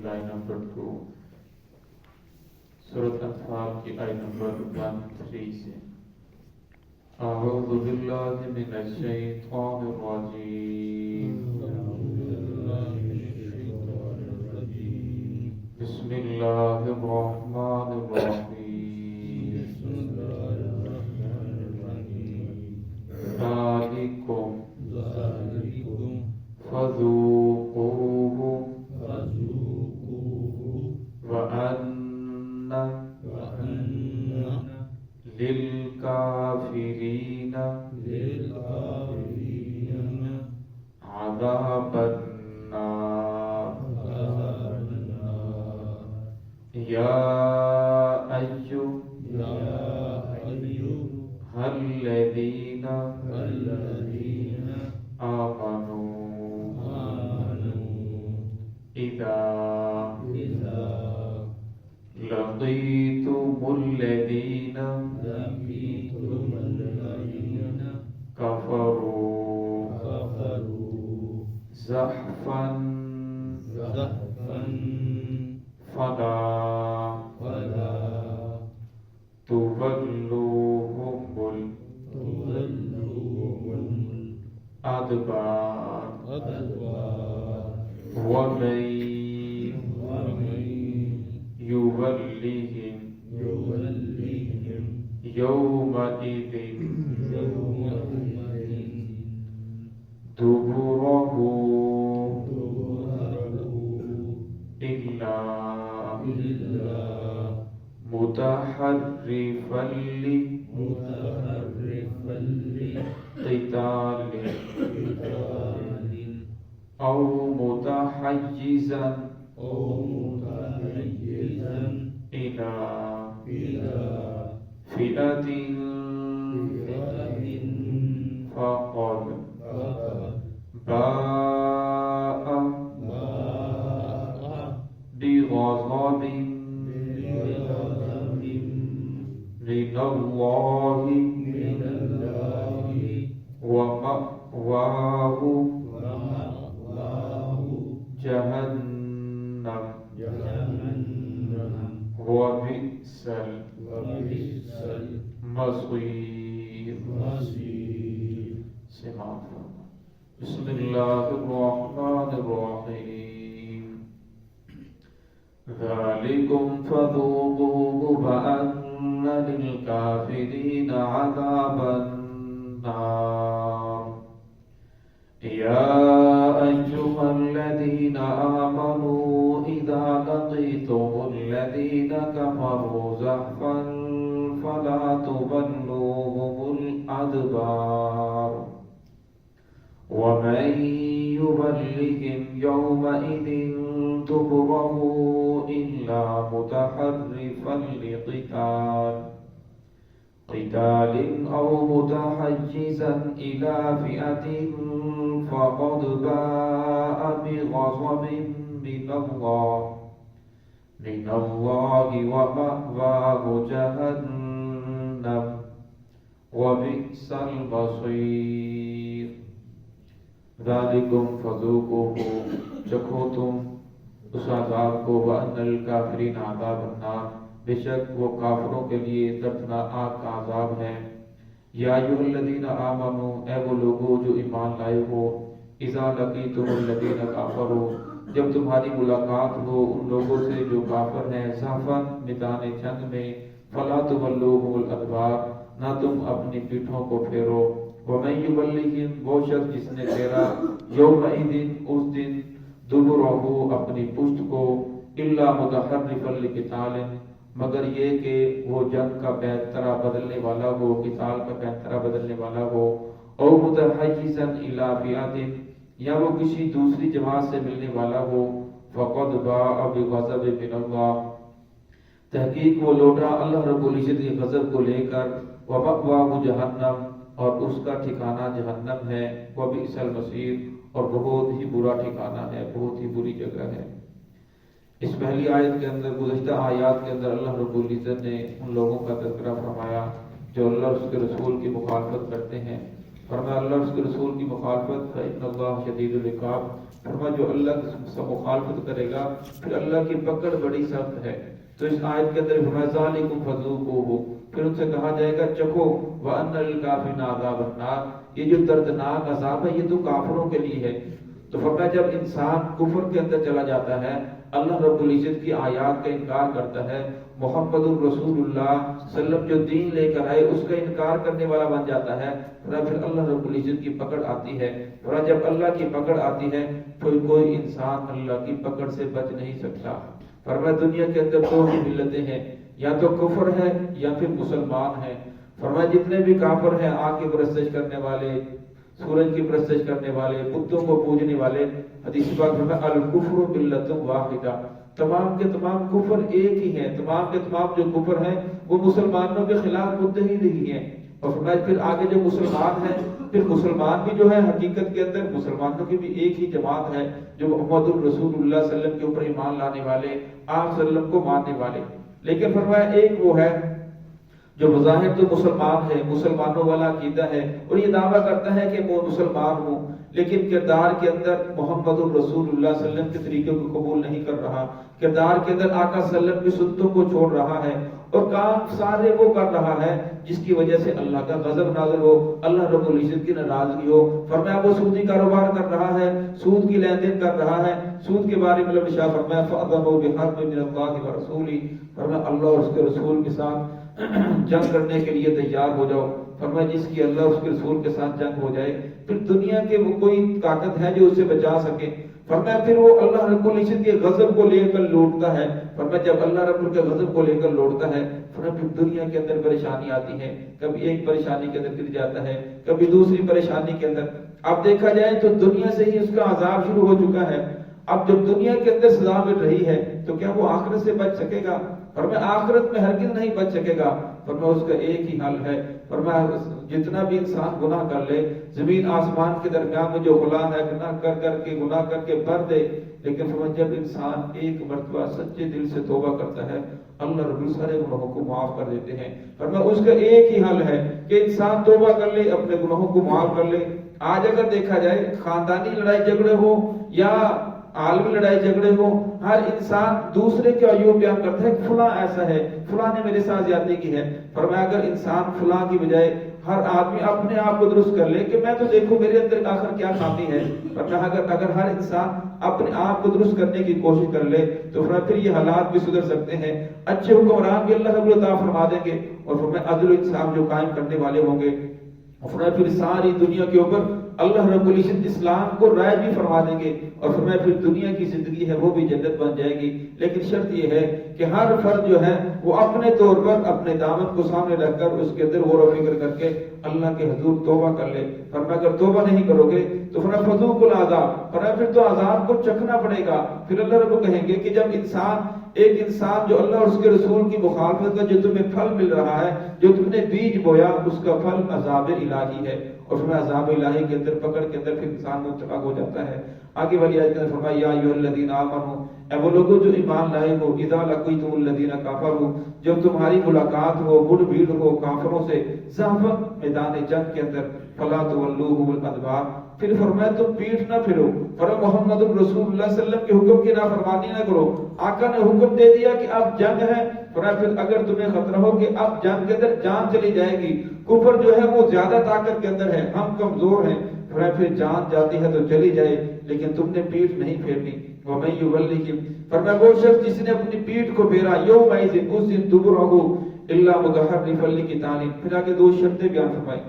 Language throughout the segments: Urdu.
line number 2 سورۃ انفال کی آیت نمبر 13 سے اعوذ باللہ من الشیطان الرجیم بسم اللہ الرحمن الرحیم ذالکم فذوقوه وَأَنَّ لِلْكَافِرِينَ عَذَابَ النَّارِ يَا أَيُّهَا الَّذِينَ آمَنُوا إِذَا لقيتم الذين كفروا زحفا فلا تولوهم الأدبار ومن يولهم يومئذ دبره إلا متحرفا لقتال أو متحيزا إلى فئة فقد باء بغضب من الله ومأواه جهنم وبئس المصير. بسم اللہ الرحمن الرحیم ذالکم فذوقوه وأن للكافرين عذاب النار يا أيها الذين آمنوا إذا لقيتم الذين كفروا زحفا فلا تولوهم الأدبار ومن يولهم يومئذ دبره إلا متحرفا لقتال أو متحيزا إلى فئة فقد باء بغضب من الله ومأواه جهنم وبئس المصير. ذالکم فذوقوہ چکھو تم اس عذاب کو وَأَنَّ لِلْكَافِرِينَ عَذَابَ النَّارِ بے شک وہ کافروں کے لیے دردناک آگ کا عذاب ہے. یا ایھا الذین آمنوا اے وہ لوگو جو ایمان لائے ہو اذا لقیتم الذین کفروا جب تمہاری ملاقات ہو ان لوگوں سے جو کافر ہیں زحفاً میدان جنگ میں فلا تولوهم الادبار نہ تم اپنی پیٹھوں کو پھیرو وَمَن يُوَلِّهِمْ وہ شخص جس نے پھیرا یومئذ اس دن دبرہ اپنی پشت کو الا متحرفا لقتال مگر یہ کہ وہ جنگ کا پینترا بدلنے والا ہو قتال کا پینترا بدلنے والا ہو او متحیزا الی فئۃ یا وہ کسی دوسری جماعت سے ملنے والا ہو فقد باء بغضب من اللہ تحقیق وہ لوٹا اللہ رب العزت کے غضب کو لے کر ومأواہ جہنم اور اس کا ٹھکانہ جہنم ہے وبئس المصیر اور بہت ہی برا ٹھکانہ ہے بہت ہی بری جگہ ہے. اس پہلی آیت کے اندر گزشتہ آیات کے اندر اللہ رب العزت نے ان لوگوں کا تذکرہ فرمایا جو اللہ اور اس کے رسول کی مخالفت کرتے ہیں فرمایا اللہ اور اس کے رسول کی مخالفت فإن اللہ شدید العقاب، فرمایا جو اللہ سے مخالفت کرے گا پھر اللہ کی پکڑ بڑی سخت ہے۔ تو اس آیت کے اندر فرمایا ذالکم فذوقوہ، پھر ان سے کہا جائے گا چکھو وَأَنَّ لِلْكَافِرِينَ عَذَابَ النَّارِ، یہ جو دردناک عذاب ہے یہ تو کافروں کے لیے ہے۔ تو فرمایا جب انسان کفر کے اندر چلا جاتا ہے، اللہ رب العزت کی آیات کا انکار کرتا ہے، محمد الرسول اللہ صلی اللہ علیہ وسلم جو دین لے کر آئے اس کا انکار کرنے والا بن جاتا ہے، پھر اللہ رب العزت کی پکڑ آتی ہے۔ اور جب اللہ کی پکڑ آتی ہے تو کوئی انسان اللہ کی پکڑ سے بچ نہیں سکتا۔ فرمایا دنیا کے اندر دو ہی ملتیں ہیں، یا تو کفر ہے یا پھر مسلمان ہے۔ فرمایا جتنے بھی کافر ہیں، آگ کی پرستش کرنے والے، سورج کی پرستش کرنے والے، بتوں کو پوجنے والے، حدیث پاک میں الکفر ملت واحدہ، تمام کے تمام کفر ایک ہی ہیں، تمام کے تمام جو کفر ہیں وہ مسلمانوں کے خلاف متحد نہیں ہیں۔ اور فرمایا پھر آگے جو مسلمان ہیں، پھر مسلمان بھی جو ہے حقیقت کے اندر مسلمانوں کی بھی ایک ہی جماعت ہے جو محمد الرسول اللہ صلی اللہ علیہ وسلم کے اوپر ایمان لانے والے، آپ صلی اللہ علیہ وسلم کو ماننے والے۔ لیکن فرمایا ایک وہ ہے جو بظاہر تو مسلمان ہے، مسلمانوں والا عقیدہ ہے اور یہ دعویٰ کرتا ہے کہ وہ مسلمان ہوں، لیکن کردار کے اندر محمد الرسول اللہ صلی اللہ علیہ وسلم کے طریقے کو قبول نہیں کر رہا، کردار کے اندر آقا صلی اللہ علیہ وسلم کی سنتوں کو چھوڑ رہا ہے اور کام سارے وہ کر رہا ہے جس کی وجہ سے اللہ کا غضب نازل ہو، اللہ رب العزت کی ناراضگی ہو۔ فرمایا وہ سودی کاروبار کر رہا ہے، سود کی لین دین کر رہا ہے، سود کے بارے میں اللہ شاہ فرمایا فَأَذَنُوا بِحَرْبٍ مِّنَ اللَّهِ وَرَسُولِهِ، فرمایا اللہ اور اس کے رسول کے ساتھ جنگ کرنے کے لیے تیار ہو جاؤ۔ فرمایا جس کی اللہ اور اس کے رسول کے ساتھ جنگ ہو جائے پھر دنیا کے وہ کوئی طاقت ہے جو اسے بچا سکے۔ فرمایا پھر وہ اللہ رب العزت کے غضب کو لے کر لوٹتا ہے۔ فرمایا جب اللہ رب العزت کے غضب کو لے کر لوٹتا ہے، فرمایا پھر دنیا کے اندر پریشانی آتی ہے، کبھی ایک پریشانی کے اندر گر جاتا ہے، کبھی دوسری پریشانی کے اندر۔ اب دیکھا جائے تو دنیا سے ہی اس کا عذاب شروع ہو چکا ہے، اب جب دنیا کے اندر سزا مل رہی ہے تو کیا وہ آخرت سے بچ سکے گا؟ فرمایا آخرت میں ہرگز نہیں بچ سکے گا۔ فرمایا اس کا ایک ہی حل ہے، فرمایا جتنا بھی انسان گناہ کر لے، زمین آسمان کے درمیان میں جو خلا ہے گناہ کر کے بھر دے، لیکن فرمایا جب انسان ایک مرتبہ سچے دل سے توبہ کرتا ہے اللہ رب العزت سارے گناہوں کو معاف کر دیتے ہیں۔ فرمایا اس کا ایک ہی حل ہے کہ انسان توبہ کر لے، اپنے گناہوں کو معاف کر لے۔ آج اگر دیکھا جائے خاندانی لڑائی جھگڑے ہو یا عالمی لڑائی جھگڑے ہو، ہر انسان دوسرے کے عیوب بیان کرتا ہے کہ فلاں ایسا ہے، فلاں نے میرے ساتھ زیادتی کی ہے۔ فرمایا اگر انسان فلاں کی بجائے ہر آدمی اپنے آپ کو درست کر لے کہ میں تو دیکھوں میرے اندر آخر کیا خامی ہے، فرمایا اگر ہر انسان اپنے آپ کو درست کرنے کی کوشش کر لے تو فرمایا پھر یہ حالات بھی سدھر سکتے ہیں، اچھے حکمران بھی اللہ رب العزت فرما دیں گے، اور فرمایا عدل و انصاف جو قائم کرنے والے ہوں گے، فرمایا پھر ساری دنیا کے اوپر اللہ رب العزت اسلام کو رائج بھی فرما دیں گے، اور فرمایا پھر دنیا کی زندگی ہے وہ بھی جنت بن جائے گی۔ لیکن شرط یہ ہے کہ ہر فرد جو ہے وہ اپنے طور پر اپنے دامن کو سامنے رکھ کر اس کے اندر غور و فکر کر کے اللہ کے حضور توبہ کر لے۔ فرمایا اگر توبہ نہیں کرو گے تو فرمایا فذوقوا العذاب، فرمایا پھر تو عذاب کو چکھنا پڑے گا۔ پھر اللہ رب کہیں گے کہ جب ایک انسان جو اللہ اور اس کے رسول کی مخالفت کا جو تمہیں پھل مل رہا ہے، جو تم نے بیج بویا، اس کا پھل عذاب الہی ہے، اور فرمایا عذاب الہی کے اندر پکڑ کے اندر پھر انسان مبتلا ہو جاتا ہے۔ آگے والی آیت میں فرمایا یا ایھا الذین آمنوا، اے وہ لوگوں جو ایمان لائے ہو، اذا لقیتم الذین کفروا، جب تمہاری ملاقات ہو، مڑ بھیڑ ہو کافروں سے، زحفاً میدان جنگ کے اندر، فلا تولوهم الادبار، پھر فرمایا تم پیٹھ نہ پھرو، فرمایا محمد الرسول اللہ صلی اللہ علیہ وسلم کے حکم کی نافرمانی نہ کرو۔ آقا نے حکم دے دیا کہ اب جنگ ہے، فرمایا پھر اگر تمہیں خطرہ ہو کہ اب جنگ کے اندر جان چلی جائے گی، کفر جو ہے وہ زیادہ طاقت کے اندر ہے، ہم کمزور ہیں، فرمایا پھر جان جاتی ہے تو چلی جائے لیکن تم نے پیٹھ نہیں پھیرنی۔ وَمَن يُوَلِّهِمْ، فرمایا وہ شخص جس نے اپنی پیٹھ کو پھیرا، يَوْمَئِذٍ اس دن دُبُرَهُ إِلَّا مُتَحَرِّفًا لِقِتَالٍ، پھر آگے دو شرطیں بیان فرمائی۔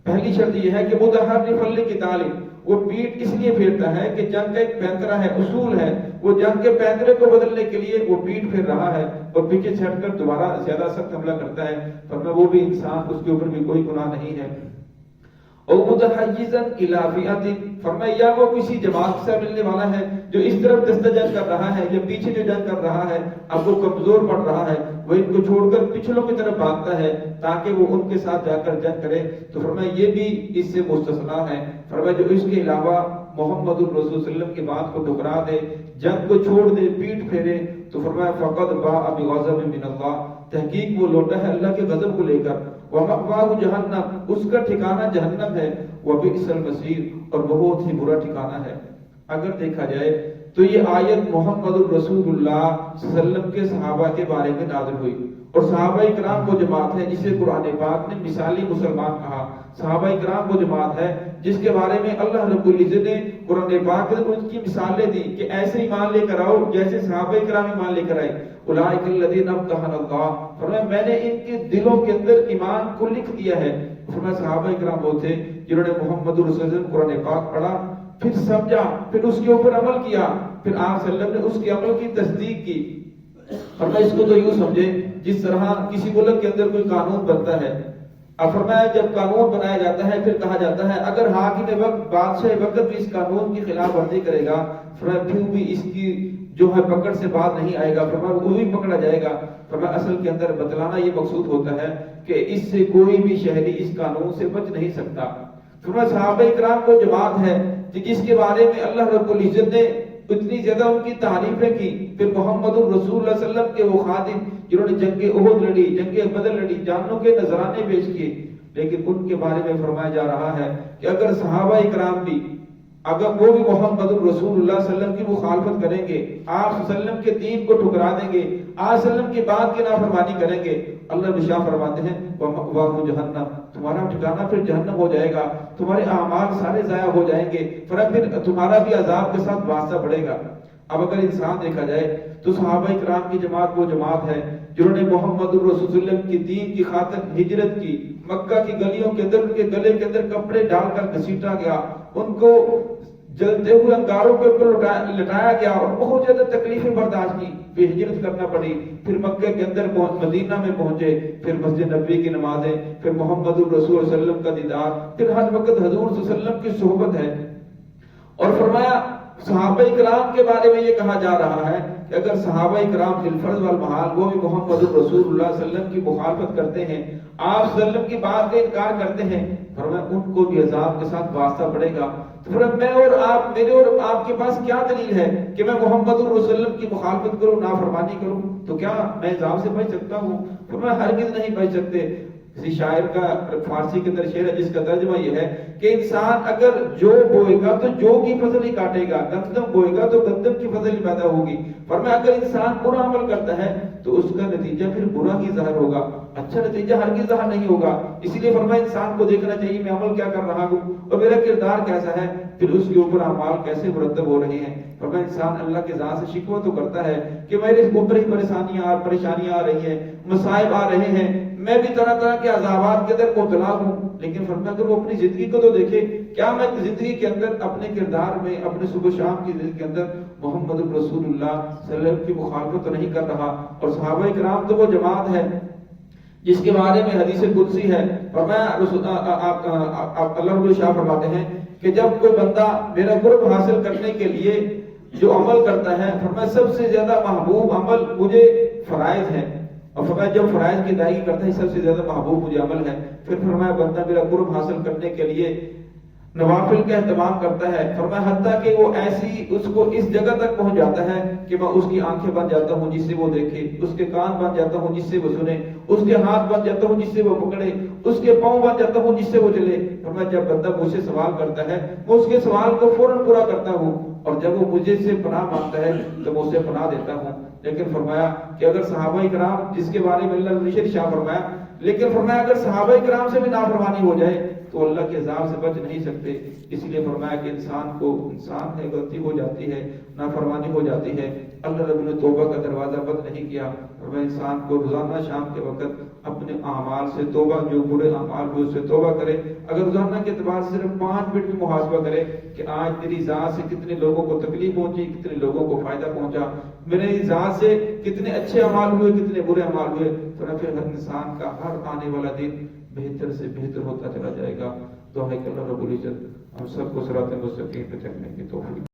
پہلی شرط یہ ہے کہ متحرفاً لقتال، وہ پیٹھ اس لیے پھیرتا ہے کہ جنگ کا ایک پینترا ہے، اصول ہے، وہ جنگ کے پینترے کو بدلنے کے لیے وہ پیٹھ پھیر رہا ہے اور پیچھے سے ہٹ کر دوبارہ زیادہ سخت حملہ کرتا ہے، فرمایا وہ بھی انسان، اس کے اوپر بھی کوئی گناہ نہیں ہے۔ اور متحیزاً الی فئۃ، فرمایا یا وہ کسی جماعت سے ملنے والا ہے جو اس طرف دستہ جنگ کر رہا ہے یا پیچھے جو جنگ کر رہا ہے، اب وہ کمزور پڑ رہا ہے، وہ ان کو چھوڑ کر پچھلوں کی طرف بھاگتا ہے تاکہ وہ ان کے ساتھ جا کر جنگ کرے، تو فرمایا یہ بھی اس سے مستثنا ہے۔ فرمایا جو اس کے علاوہ محمد الرسول صلی اللہ علیہ وسلم کی بات کو ٹھکرا دے، جنگ کو چھوڑ دے، پیٹ پھیرے، تو فرمایا فقد باء بغضب من اللہ، تحقیق وہ لوٹا ہے اللہ کے غضب کو لے کر، ومأواہ جہنم، اس کا ٹھکانہ جہنم ہے، وبئس المصیر، اور بہت ہی برا ٹھکانہ ہے۔ اگر دیکھا جائے تو یہ آیت محمد الرسول اللہ صلی اللہ علیہ وسلم کے صحابہ کے بارے میں نازل ہوئی، اور صحابہ کرام وہ جماعت ہے جسے قرآن پاک نے مثالی مسلمان کہا۔ صحابہ کرام وہ جماعت ہے جس کے بارے میں اللہ رب العزت نے قرآن پاک میں ان کی مثالیں دی کہ ایسے ایمان لے کر آؤ جیسے صحابہ کرام ایمان لے کر آئے۔ اولئک الذین امتحن اللہ، فرمایا میں نے ان کے دلوں کے اندر ایمان کو لکھ دیا ہے۔ فرمایا صحابہ کرام وہ تھے جنہوں نے محمد رسول اللہ صلی اللہ علیہ وسلم قرآن پاک پڑھا، پھر سمجھا، پھر اس کے اوپر عمل کیا، پھر آپ صلی اللہ علیہ وسلم نے اس کے عمل کی تصدیق کی۔ فرمایا اس کو تو یوں سمجھے جس طرح کسی ملک کے اندر کوئی قانون بنتا ہے، اب فرمایا جب قانون بنایا جاتا ہے پھر کہا جاتا ہے اگر حاکم وقت بادشاہ وقت بھی اس قانون کی خلاف ورزی کرے گا، فرمایا پھر بھی اس کی جو ہے پکڑ سے باز نہیں آئے گا، فرمایا وہ بھی پکڑا جائے گا۔ فرمایا اصل کے اندر بتلانا یہ مقصود ہوتا ہے کہ اس سے کوئی بھی شہری اس قانون سے بچ نہیں سکتا۔ فرمایا صحابہ کرام کو جماعت ہے جس کے بارے میں اللہ رب العزت نے اتنی زیادہ ان کی تعریفیں کی، پھر محمد الرسول اللہ صلی اللہ علیہ وسلم کے وہ خادم جنہوں نے جنگ احد لڑی، جنگ بدر لڑی، جانوں کے نذرانے پیش کیے، لیکن ان کے بارے میں فرمایا جا رہا ہے کہ اگر صحابہ کرام بھی اگر وہ بھی محمد الرسول اللہ صلی اللہ علیہ وسلم کی مخالفت کریں گے، آپ صلی اللہ علیہ وسلم کے دین کو ٹھکرا دیں گے، آپ صلی اللہ علیہ وسلم کی بات کی نافرمانی کریں گے، اللہ بشا فرماتے ہیں وَمَأْوَاهُ جَهَنَّمُ، تمہارا ٹھکانہ پھر جہنم ہو جائے گا، تمہارے اعمال سارے ضائع ہو جائیں گے، پھر تمہارا بھی عذاب کے ساتھ واسطہ بڑھے گا۔ اب اگر انسان دیکھا جائے تو صحابہ کرام کی جماعت وہ جماعت ہے جنہوں نے محمد الرسول صلی اللہ علیہ وسلم کی دین کی خاطر ہجرت کی، مکہ کی گلیوں کے اندر ان کے گلے کے اندر کپڑے ڈال کر گھسیٹا گیا، ان کو جلتے ہوئے انگاروں کے اوپر لٹایا گیا اور بہت زیادہ تکلیفیں برداشت کی، پھر ہجرت کرنا پڑی، پھر مکہ کے اندر مدینہ میں پہنچے، پھر مسجد نبوی کی نمازیں، پھر محمد الرسول صلی اللہ علیہ وسلم کا دیدار، پھر ہر وقت حضور صلی اللہ علیہ وسلم کی صحبت ہے۔ اور فرمایا صحابہ کرام کے بارے میں یہ کہا جا رہا ہے کہ اگر صحابہ کرام بالفرض والمحال وہ بھی محمد الرسول اللہ صلی اللہ علیہ وسلم کی مخالفت کرتے ہیں، آپ صلی اللہ علیہ وسلم کی بات کا انکار کرتے ہیں، فرمایا ان کو بھی عذاب کے ساتھ واسطہ پڑے گا۔ تو فرمایا میں اور آپ، میرے اور آپ کے پاس کیا دلیل ہے کہ میں محمد الرسول صلی اللہ علیہ وسلم کی مخالفت کروں، نافرمانی کروں، تو کیا میں عذاب سے بچ سکتا ہوں؟ فرمایا ہرگز نہیں بچ سکتے۔ کسی شاعر کا فارسی کے اندر شعر ہے جس کا ترجمہ یہ ہے کہ انسان اگر جو بوئے گا تو جو کی فصل ہی کاٹے گا، گندم بوئے گا تو گندم کی فصل ہی پیدا ہوگی۔ فرمایا اگر انسان برا عمل کرتا ہے تو اس کا نتیجہ پھر برا ہی ظاہر ہوگا، اچھا نتیجہ ہرگز ظاہر نہیں ہوگا۔ اسی لیے فرمایا انسان کو دیکھنا چاہیے میں عمل کیا کر رہا ہوں اور میرا کردار کیسا ہے، پھر اس کے اوپر اعمال کیسے مرتب ہو رہے ہیں۔ فرمایا انسان اللہ کے ذات سے شکوہ تو کرتا ہے کہ میرے اوپر ہی پریشانیاں آ رہی ہیں، مصائب آ رہے ہیں، میں بھی طرح طرح کے عذابات کے اندر مبتلا ہوں، لیکن فرمایا اگر وہ اپنی زندگی کو تو دیکھے، کیا میں زندگی کے اندر اپنے کردار میں، اپنے صبح شام کی زندگی کے اندر محمد الرسول اللہ صلی اللہ علیہ وسلم کی مخالفت تو نہیں کر رہا؟ اور صحابہ کرام تو وہ جماعت ہے جس کے بارے میں حدیث قدسی ہے، فرمایا اللہ رب الشاہ فرماتے ہیں کہ جب کوئی بندہ میرا قرب حاصل کرنے کے لیے جو عمل کرتا ہے، فرمایا سب سے زیادہ محبوب عمل مجھے فرائض ہے، اور فرمایا جب فرائض کی ادائیگی کرتا ہے سب سے زیادہ محبوب مجھے عمل ہے۔ پھر فرمایا بندہ میرا قرب حاصل کرنے کے لیے نوافل کا اہتمام کرتا ہے، فرمایا حتیٰ کہ وہ ایسی اس کو اس جگہ تک پہنچ جاتا ہے کہ میں اس کی آنکھیں بن جاتا ہوں جس سے وہ دیکھے، اس کے کان بن جاتا ہوں جس سے وہ سنے، اس کے ہاتھ بن جاتا ہوں جس سے وہ پکڑے، اس کے پاؤں بن جاتا ہوں جس سے وہ چلے۔ فرمایا جب بندہ مجھ سے سوال کرتا ہے میں اس کے سوال کو فوراً پورا کرتا ہوں، اور جب وہ مجھے سے پناہ مانگتا ہے تو میں اسے پناہ دیتا ہوں۔ لیکن فرمایا کہ اگر صحابہ کرام جس کے بارے میں اللہ نے شاہ فرمایا، لیکن فرمایا اگر صحابہ کرام سے بھی نافرمانی ہو جائے تو اللہ کے عذاب سے بچ نہیں سکتے۔ اس لیے فرمایا کہ انسان ہے غلطی ہو جاتی ہے، نافرمانی ہو جاتی ہے، اللہ رب نے توبہ کا دروازہ بند نہیں کیا۔ فرمایا انسان کو روزانہ شام کے وقت اپنے اعمال سے توبہ، جو برے اعمال ہوئے اس سے توبہ کرے۔ اگر روزانہ کے اعتبار سے صرف 5 منٹ بھی محاسبہ کرے کہ آج میری ذات سے کتنے لوگوں کو تکلیف پہنچی، کتنے لوگوں کو فائدہ پہنچا، میری ذات سے کتنے اچھے اعمال ہوئے، کتنے برے اعمال ہوئے، تو پھر ہر انسان کا ہر آنے والا دن بہتر سے بہتر ہوتا چلا جائے گا۔ دعا ہے کہ اللہ رب العزت ہم سب کو صراط مستقیم پہ چلنے کی توفیق